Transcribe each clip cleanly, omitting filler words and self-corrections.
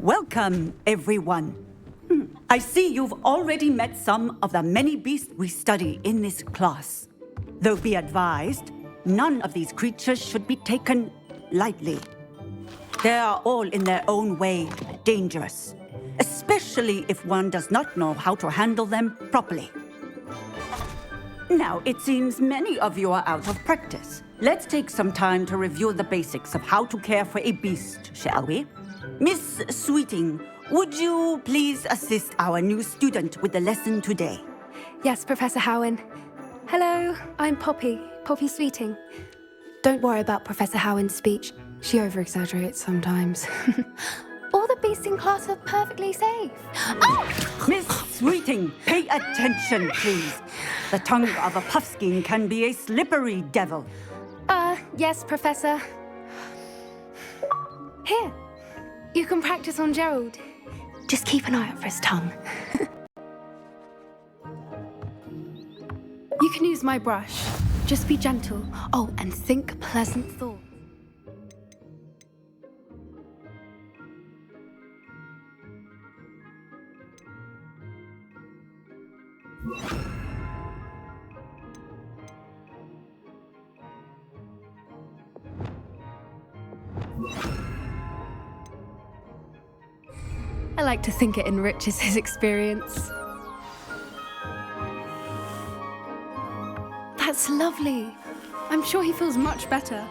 Welcome, everyone. I see you've already met some of the many beasts we study in this class. Though be advised, none of these creatures should be taken lightly. They are all in their own way dangerous, especially if one does not know how to handle them properly. Now, it seems many of you are out of practice. Let's take some time to review the basics of how to care for a beast, shall we? Miss Sweeting, would you please assist our new student with the lesson today? Yes, Professor Hewan. Hello, I'm Poppy Sweeting. Don't worry about Professor Hewan's speech. She over-exaggerates sometimes. All the beasts in class are perfectly safe. Oh! Miss Sweeting, pay attention, please. The tongue of a puffskein can be a slippery devil. Yes, Professor. Here, you can practice on Gerald. Just keep an eye out for his tongue. You can use my brush. Just be gentle. Oh, and think pleasant thoughts. I like to think it enriches his experience. That's lovely. I'm sure he feels much better.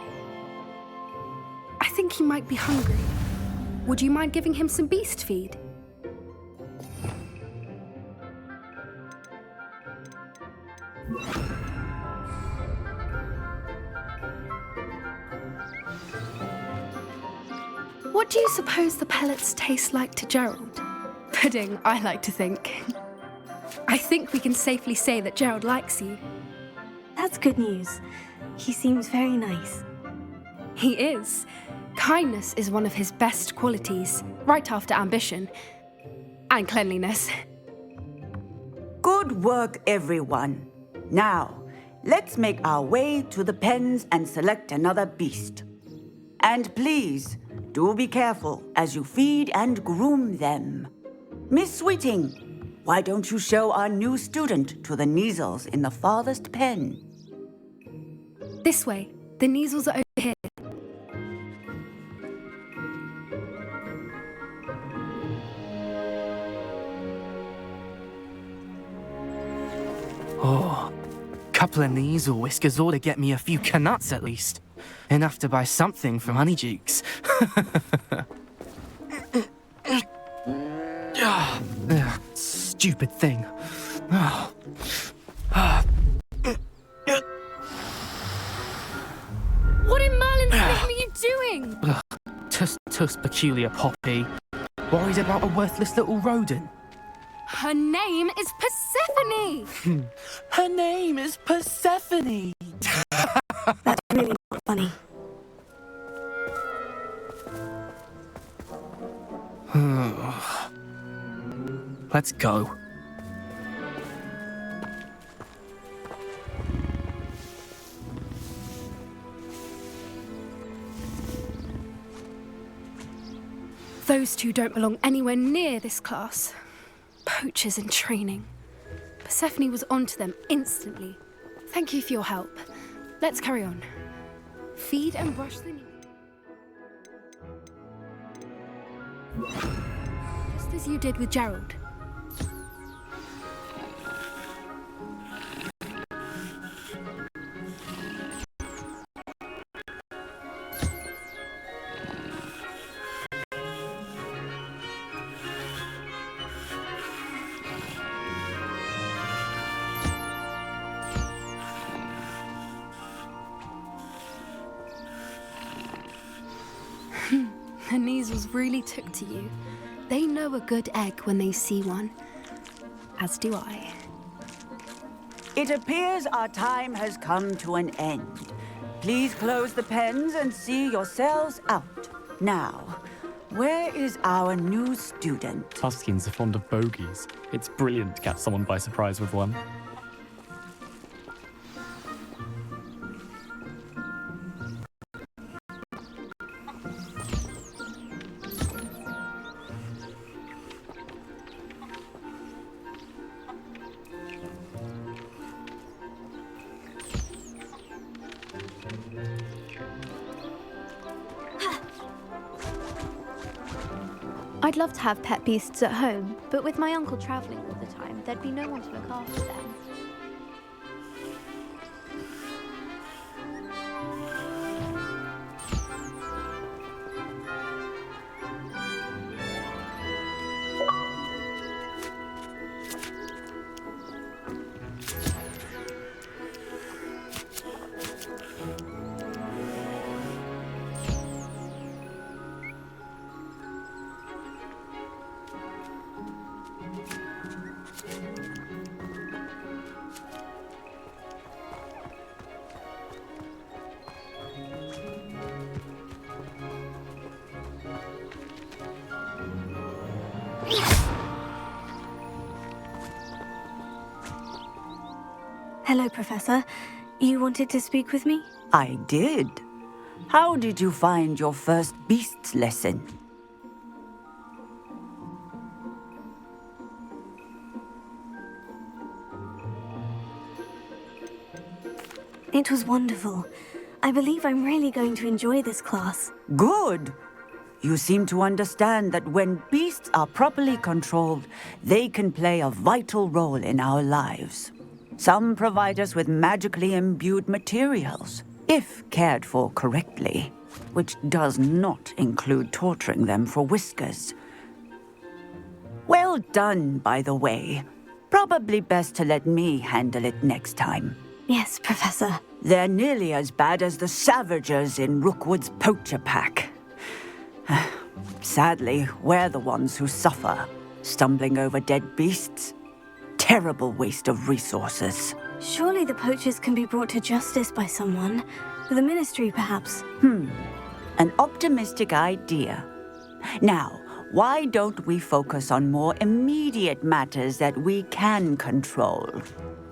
I think he might be hungry. Would you mind giving him some beast feed? What do you suppose the pellets taste like to Gerald? Pudding, I like to think. I think we can safely say that Gerald likes you. That's good news. He seems very nice. He is. Kindness is one of his best qualities, right after ambition and cleanliness. Good work, everyone. Now, let's make our way to the pens and select another beast. And please, do be careful as you feed and groom them. Miss Sweeting, why don't you show our new student to the Neasels in the farthest pen? This way. The Neasels are over here. Oh, couple of Neasel whiskers ought to get me a few canuts at least. Enough to buy something from Honeydukes. Stupid thing. What in Merlin's name are you doing? Tuss peculiar Poppy. Worried about a worthless little rodent. Her name is Persephone! Her name is Persephone! That's really not funny. Let's go. Those two don't belong anywhere near this class. Poachers in training. Persephone was onto them instantly. Thank you for your help. Let's carry on. Feed and brush the knee. Just as you did with Gerald. The Neasels really took to you. They know a good egg when they see one. As do I. It appears our time has come to an end. Please close the pens and see yourselves out. Now, where is our new student? Puffskins are fond of bogies. It's brilliant to catch someone by surprise with one. I'd love to have pet beasts at home, but with my uncle traveling all the time, there'd be no one to look after them. Hello, Professor. You wanted to speak with me? I did. How did you find your first beasts lesson? It was wonderful. I believe I'm really going to enjoy this class. Good. You seem to understand that when beasts are properly controlled, they can play a vital role in our lives. Some provide us with magically imbued materials, if cared for correctly, which does not include torturing them for whiskers. Well done, by the way. Probably best to let me handle it next time. Yes, Professor. They're nearly as bad as the Savagers in Rookwood's poacher pack. Sadly, we're the ones who suffer, stumbling over dead beasts. Terrible waste of resources. Surely the poachers can be brought to justice by someone. The Ministry, perhaps. An optimistic idea. Now, why don't we focus on more immediate matters that we can control?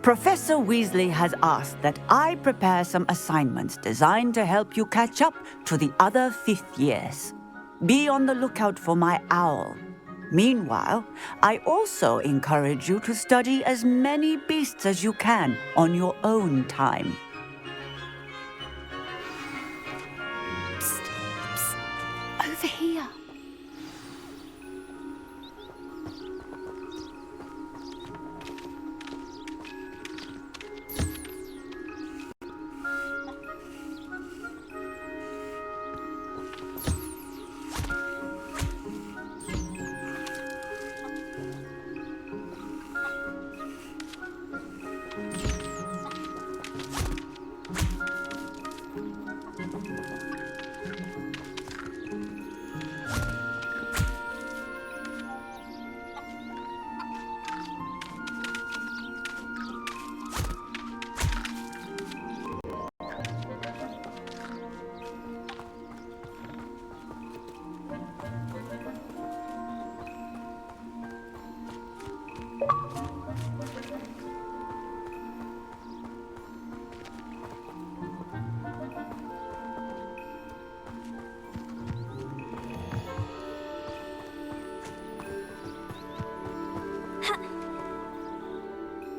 Professor Weasley has asked that I prepare some assignments designed to help you catch up to the other fifth years. Be on the lookout for my owl. Meanwhile, I also encourage you to study as many beasts as you can on your own time. Psst, psst. Over here.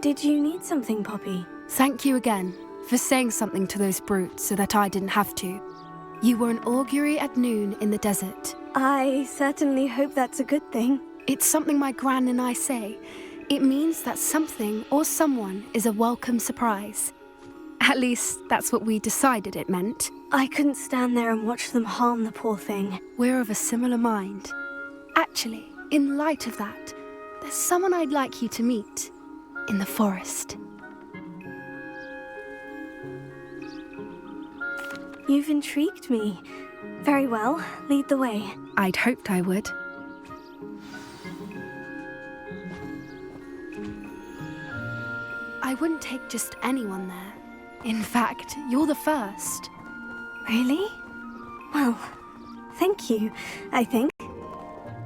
Did you need something, Poppy? Thank you again for saying something to those brutes so that I didn't have to. You were an augury at noon in the desert. I certainly hope that's a good thing. It's something my gran and I say. It means that something or someone is a welcome surprise. At least, that's what we decided it meant. I couldn't stand there and watch them harm the poor thing. We're of a similar mind. Actually, in light of that, there's someone I'd like you to meet. In the forest. You've intrigued me. Very well, lead the way. I'd hoped I would. I wouldn't take just anyone there. In fact, you're the first. Really? Well, thank you, I think.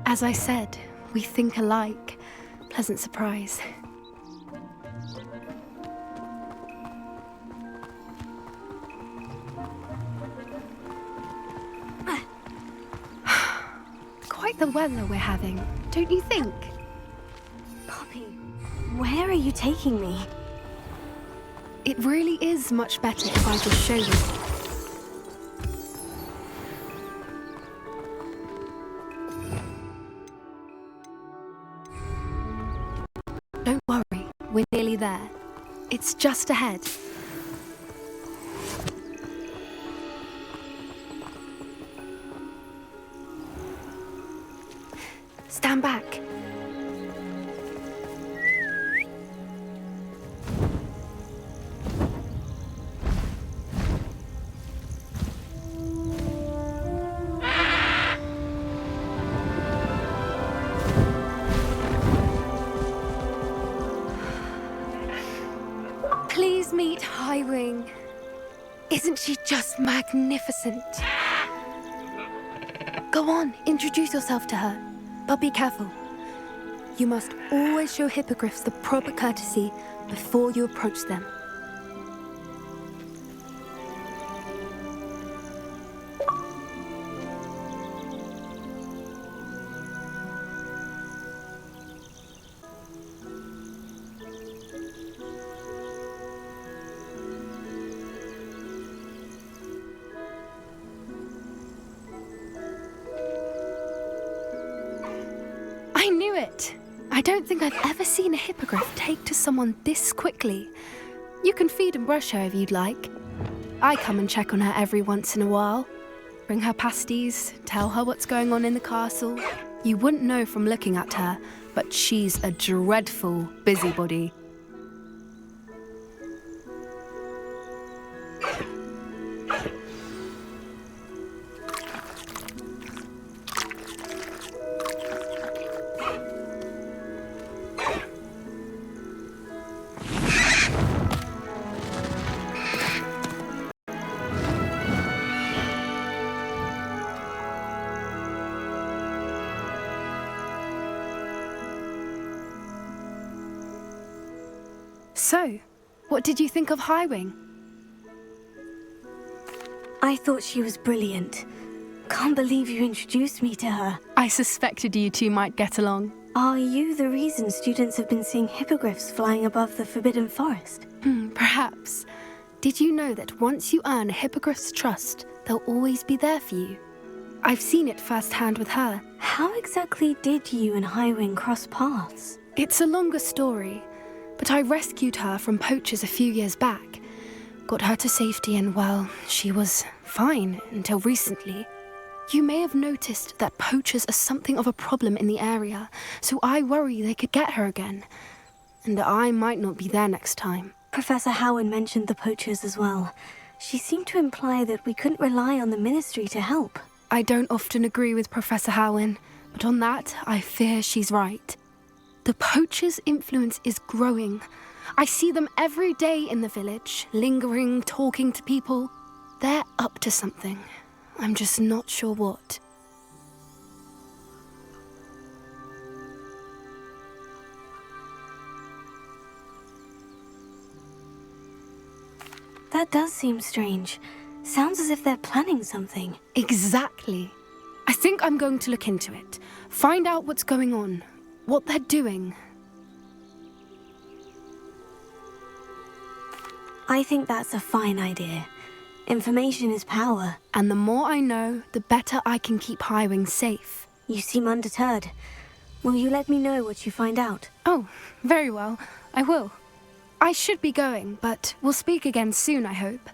As I said, we think alike. Pleasant surprise. Quite the weather we're having, don't you think? Poppy, where are you taking me? It really is much better if I just show you. Don't worry, we're nearly there. It's just ahead. Stand back. Please meet Highwing. Isn't she just magnificent? Go on, introduce yourself to her. But be careful. You must always show hippogriffs the proper courtesy before you approach them. I knew it! I don't think I've ever seen a hippogriff take to someone this quickly. You can feed and brush her if you'd like. I come and check on her every once in a while. Bring her pasties, tell her what's going on in the castle. You wouldn't know from looking at her, but she's a dreadful busybody. So, what did you think of Highwing? I thought she was brilliant. Can't believe you introduced me to her. I suspected you two might get along. Are you the reason students have been seeing hippogriffs flying above the Forbidden Forest? Perhaps. Did you know that once you earn a hippogriff's trust, they'll always be there for you? I've seen it firsthand with her. How exactly did you and Highwing cross paths? It's a longer story, but I rescued her from poachers a few years back. Got her to safety and, well, she was fine until recently. You may have noticed that poachers are something of a problem in the area, so I worry they could get her again. And I might not be there next time. Professor Hewan mentioned the poachers as well. She seemed to imply that we couldn't rely on the ministry to help. I don't often agree with Professor Hewan, but on that, I fear she's right. The poachers' influence is growing. I see them every day in the village, lingering, talking to people. They're up to something. I'm just not sure what. That does seem strange. Sounds as if they're planning something. Exactly. I think I'm going to look into it. Find out what's going on, what they're doing. I think that's a fine idea. Information is power. And the more I know, the better I can keep Highwing safe. You seem undeterred. Will you let me know what you find out? Oh, very well. I will. I should be going, but we'll speak again soon, I hope.